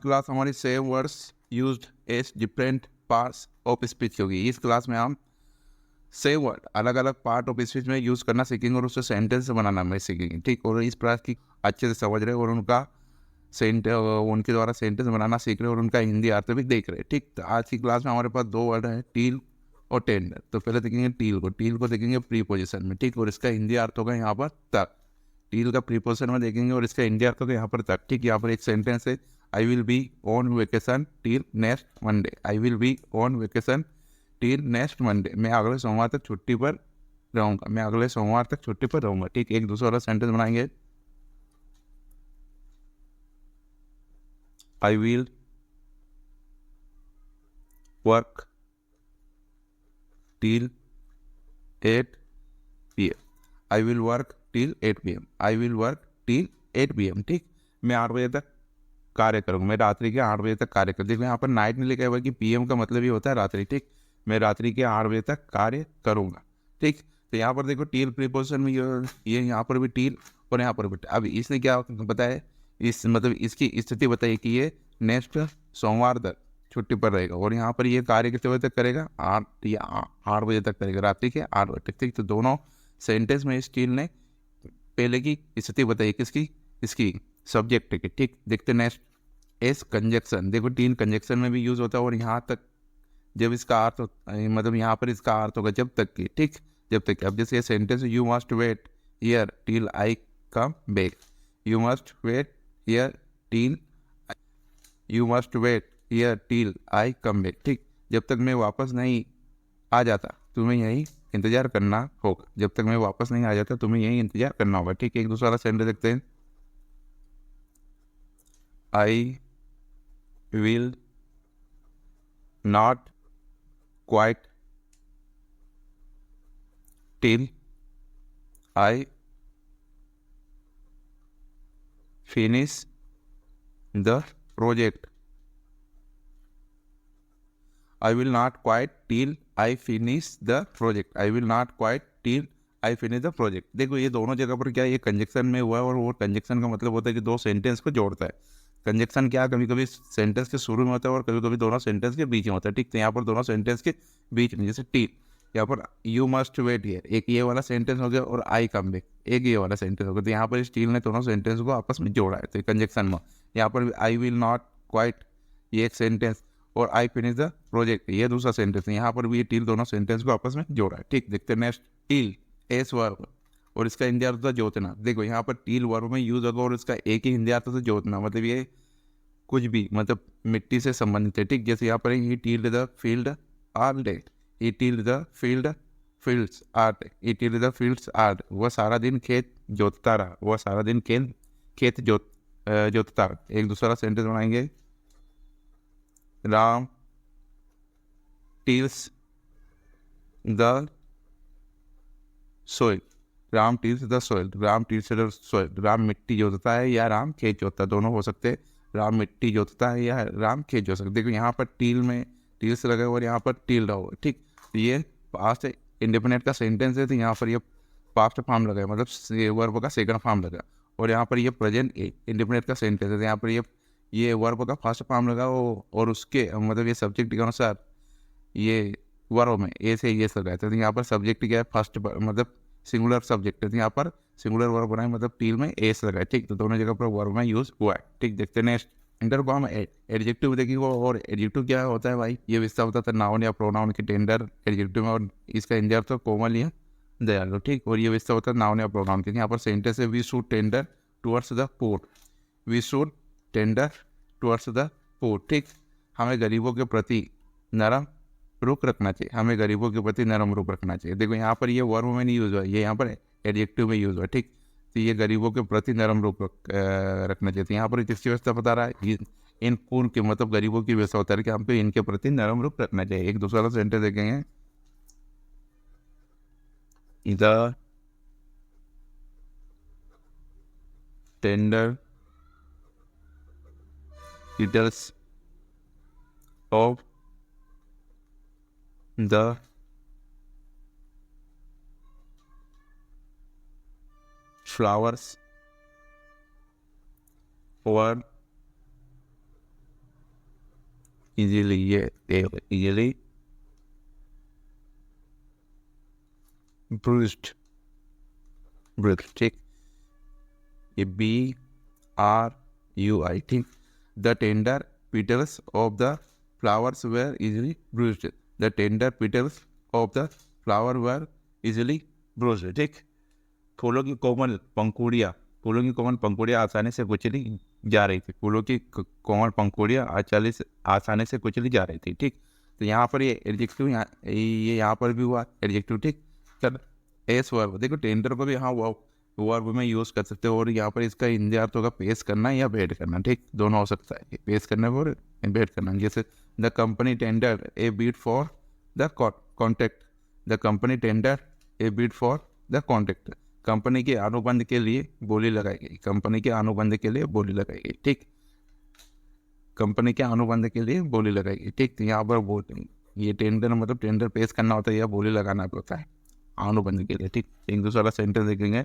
Class हमारी same words used as different parts of speech होगी। इस क्लास में हम सेम वर्ड अलग अलग पार्ट ऑफ स्पीच में यूज करना सीखेंगे और उससे सेंटेंस बनाना में सीखेंगे। ठीक, और इस प्रकार की अच्छे से समझ रहे और उनका उनके द्वारा सेंटेंस बनाना सीख रहे और उनका हिंदी अर्थ भी देख रहे। ठीक, तो आज की क्लास में हमारे पास दो वर्ड है, टील और टेंडर। तो पहले देखेंगे टील को देखेंगे प्रीपोजिशन में। ठीक, और इसका हिंदी अर्थ होगा यहाँ पर तक। टील का प्रीपोजिशन में देखेंगे और इसका इंडिया अर्थ होगा यहाँ पर तक। ठीक, यहाँ पर एक सेंटेंस है, I will be on vacation till next Monday. I will be on vacation till next Monday. मैं अगले सोमवार तक छुट्टी पर रहूँगा। मैं अगले सोमवार तक छुट्टी पर रहूँगा। ठीक, एक दूसरा वाला सेंटेंस बनाएंगे, I will work till 8 PM। I will work till 8 PM। I will work till 8 PM। ठीक, मैं 8 बजे तक कार्य करूँगा। मैं रात्रि के 8 बजे तक कार्य करूँ। देखो यहाँ पर नाइट नहीं लिखा हुआ कि PM का मतलब ये होता है रात्रि। ठीक, मैं रात्रि के 8 बजे तक कार्य करूँगा। ठीक, तो यहाँ पर देखो टील प्रीपोजिशन में ये यहाँ पर भी टील और यहाँ पर भी। अब इसने क्या बताया, इस मतलब इसकी स्थिति बताई कि ये नेक्स्ट सोमवार तक छुट्टी पर रहेगा और यहाँ पर ये कार्य कितने बजे तक करेगा, 8 बजे तक करेगा, रात्रि के 8 बजे तक। ठीक, तो दोनों सेंटेंस में इस टील ने पहले की स्थिति बताई, किसकी, इसकी सब्जेक्ट की। ठीक, देखते नेक्स्ट एस कंजक्शन। देखो टील कंजक्शन में भी यूज होता है और यहाँ तक जब इसका अर्थ मतलब यहाँ पर इसका अर्थ होगा जब तक की। ठीक, जब तक। अब जैसे ये sentence, you must wait here till I come back. You must wait here till you must wait here till I come back. ठीक, जब तक मैं वापस नहीं आ जाता तुम्हें यही इंतजार करना होगा। जब तक मैं वापस नहीं आ जाता तुम्हें यही इंतजार करना होगा। ठीक, एक दूसरा सेंटेंस देखते हैं, I will not quite till I finish the project. I will not quit till I finish the project. I will not quit till I finish the project। देखो ये दोनों जगह पर क्या ये कंजक्शन में हुआ है और वो कंजक्शन का मतलब होता है कि दो सेंटेंस को जोड़ता है। कंजक्शन क्या कभी कभी सेंटेंस के शुरू में होता है और कभी कभी दोनों सेंटेंस के बीच में होता है। ठीक, तो यहाँ पर दोनों सेंटेंस के बीच में, जैसे टी यहाँ पर यू मस्ट वेट हियर, एक ये वाला सेंटेंस हो गया, और आई कम बैक एक ये वाला सेंटेंस हो गया। तो यहाँ पर स्टील ने दोनों सेंटेंस को आपस में जोड़ा है, तो कंजक्शन में। यहाँ पर आई विल नॉट क्वाइट ये एक सेंटेंस और आई फिनिश द प्रोजेक्ट ये दूसरा सेंटेंस है। यहाँ पर भी ये टील दोनों सेंटेंस को आपस में जोड़ा है। ठीक, देखते हैं नेक्स्ट टील एस वर्ब और इसका हिंदी अर्थ होता है जोतना। देखो यहाँ पर टील वर्ब में यूज होगा और इसका एक ही हिंदी अर्थ होता है जोतना, मतलब ये कुछ भी मतलब मिट्टी से संबंधित है। ठीक, जैसे यहाँ पर he tilled the field all day, he tilled the fields all day, he tilled the fields all. वह सारा दिन खेत जोतता रहा, वह सारा दिन खेत जोतता रहा। एक दूसरा सेंटेंस बनाएंगे, Ram tills the soil. Ram tills the soil, Ram tills the soil. Ram मिट्टी जोतता है या राम खेत जोतता है, दोनों हो सकते हैं। राम मिट्टी जोतता है या राम खेत जोत सकते। देखो यहाँ पर टील में टील्स लगा हुआ और यहाँ पर टील रहा हुआ। ठीक, ये पास्ट इंडिपेंडेंट का सेंटेंस है, तो यहाँ पर ये पास्ट फॉर्म लगा है, मतलब वर्ब का सेकंड फॉर्म लगा। और यहाँ पर ये प्रेजेंट इंडिपेंडेंट का सेंटेंस है, तो यहाँ पर ये वर्ब का फर्स्ट फॉर्म लगा और उसके मतलब ये सब्जेक्ट के अनुसार ये वर्ब में ए से ये सब रहता है। तो यहाँ पर सब्जेक्ट क्या है, फर्स्ट मतलब सिंगुलर सब्जेक्ट है, तो यहाँ पर सिंगुलर वर्ब बनाए, मतलब टील में एस लगा है। ठीक, तो दोनों जगह पर वर्ब में यूज हुआ है। ठीक, देखते हैं नेक्स्ट टेंडर को हम एडजेक्टिव देखेंगे। और एडजेक्टिव क्या होता है भाई, ये विस्तार होता है नाउन या प्रोनाउन के टेंडर एडजेक्टिव में, और इसका इंडिया तो कोमल या दयालु। ठीक, और ये विस्तार होता है नाउन या प्रोनाउन के। यहाँ पर सेंटेंस है, we should tender towards the port. We should tender towards the port. ठीक, हमें गरीबों के प्रति नरम रुख रखना चाहिए, हमें गरीबों के प्रति नरम रुख रखना चाहिए। देखो यहाँ पर ये वर्ब में नहीं यूज हुआ, ये यहाँ पर एडजेक्टिव में यूज हुआ। ठीक, तो ये गरीबों के प्रति नरम रुख रखना चाहिए। तो यहाँ पर किसकी व्यवस्था बता रहा है, इन पूर्ण की मतलब गरीबों की व्यवस्था होता है कि हमको इनके प्रति नरम रुख रखना चाहिए। एक दूसरा सेंटेंस देखेंगे, the tender leaders of the flowers were easily, ये इजीली ब्रूस्ड, ठीक, ये BRUI, ठीक। The tender petals of the flowers were easily bruised, the tender petals of the flower were easily bruised, ठीक। फूलों की कोमल पंखुड़ियाँ आसानी से कुचली जा रही थी, फूलों की कोमल पंखुड़ियाँ आसानी से कुचली जा रही थी, ठीक। तो यहाँ पर ये एडजेक्टिव, ये यहाँ पर भी हुआ एडजेक्टिव, ठीक। तब एस वर्ब, देखो टेंडर को भी यहाँ वर्ब में यूज़ कर सकते हो, और यहाँ पर इसका हिंदी अर्थ होगा पेश करना या भेंट करना, ठीक, दोनों हो सकता है, पेश करने और भेंट करना। जैसे the company tender A bid for the contract, the company tender A bid for the contract, company के अनुबंध के लिए बोली लगाई गई, कंपनी के अनुबंध के लिए बोली लगाई गई, ठीक, कंपनी के अनुबंध के लिए बोली लगाई गई, ठीक। तो यहाँ पर ये टेंडर मतलब टेंडर पेश करना होता है या बोली लगाना होता है अनुबंध के लिए, ठीक। एक दूसरा सेंटेंस देखेंगे,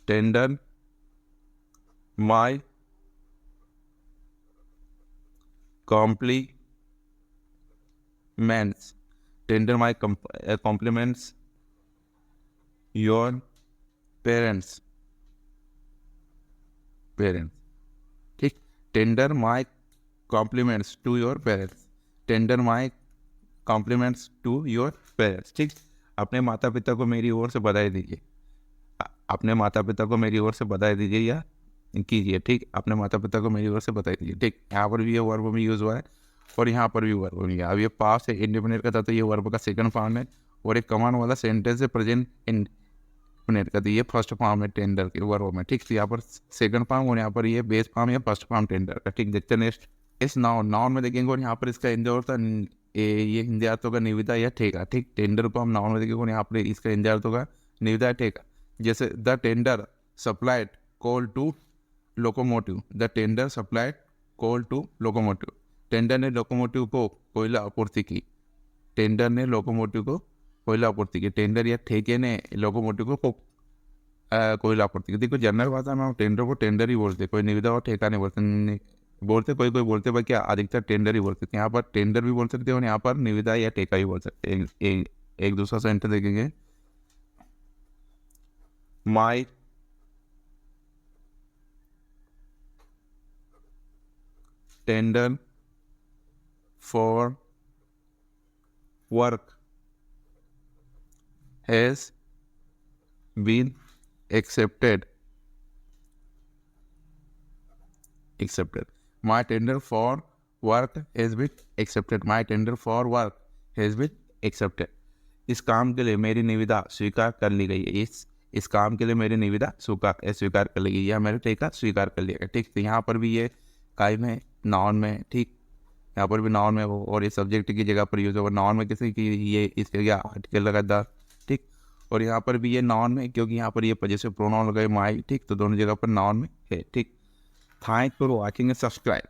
tender my compliments, tender my compliments your parents, ठीक। Tender my compliments to your parents, tender my compliments to your parents, ठीक। अपने माता पिता को मेरी ओर से बधाई दीजिए, अपने माता पिता को मेरी ओर से बधाई दीजिए या कीजिए, ठीक, अपने माता पिता को मेरी ओर से बधाई दीजिए, ठीक। यहाँ पर भी ये वर्ब में यूज़ हुआ है और यहाँ पर भी वर्ब में। अब ये पास्ट है इंडिपेंडेंट का था, तो ये वर्ब का सेकंड फॉर्म है, और एक कमांड वाला सेंटेंस है प्रेजेंट इंडिपेंडेंट का, तो ये फर्स्ट फॉर्म है टेंडर के वर्ब में, ठीक। तो यहाँ पर सेकंड फॉर्म और यहाँ पर ये बेस फॉर्म या फर्स्ट फॉर्म टेंडर का, ठीक। देखते नेक्स्ट, इस नाउन में देखेंगे और यहाँ पर इसका हिंदी अर्थ ये हिंदी अर्थ होगा निविदा या ठेका, ठीक। टेंडर को हम नाउन में देखेंगे और यहाँ पर इसका हिंदी अर्थ होगा निविदा या ठेका। जैसे the tender supplied coal to locomotive, the tender supplied coal to locomotive, tender ने लोकोमोटिव को कोयला आपूर्ति की, टेंडर ने लोकोमोटिव को कोयला आपूर्ति की, टेंडर या ठेके ने लोकोमोटिव को कोयला आपूर्ति की। देखो जनरल भाषा में हम टेंडर को टेंडर ही बोलते, कोई निविदा और ठेका नहीं बोलते, कोई बोलते भाई क्या अधिकतर टेंडर ही बोलते, यहाँ पर टेंडर भी बोल सकते हैं और यहाँ पर निविदा या ठेका ही बोल सकते हैं। एक दूसरा सेंटेंस देखेंगे, my tender for work has been accepted, my tender for work has been accepted, my tender for work has been accepted, इस काम के लिए मेरी निविदा स्वीकार कर ली गई है, इस काम के लिए मेरी निविदा स्वीकार कर ली गई, या मेरा ठेका स्वीकार कर लिया गया, ठीक। तो यहाँ पर भी ये काय में नाउन में, ठीक, यहाँ पर भी नाउन में हो और ये सब्जेक्ट की जगह पर यूज होगा, नाउन में किसी की ये इसके जगह आर्टिकल लगा द, ठीक, और यहाँ पर भी ये नाउन में क्योंकि यहाँ पर ये जैसे प्रोनाउन लगाए माई, ठीक, तो दोनों जगह पर नाउन में है, ठीक। Thanks for watching and subscribe.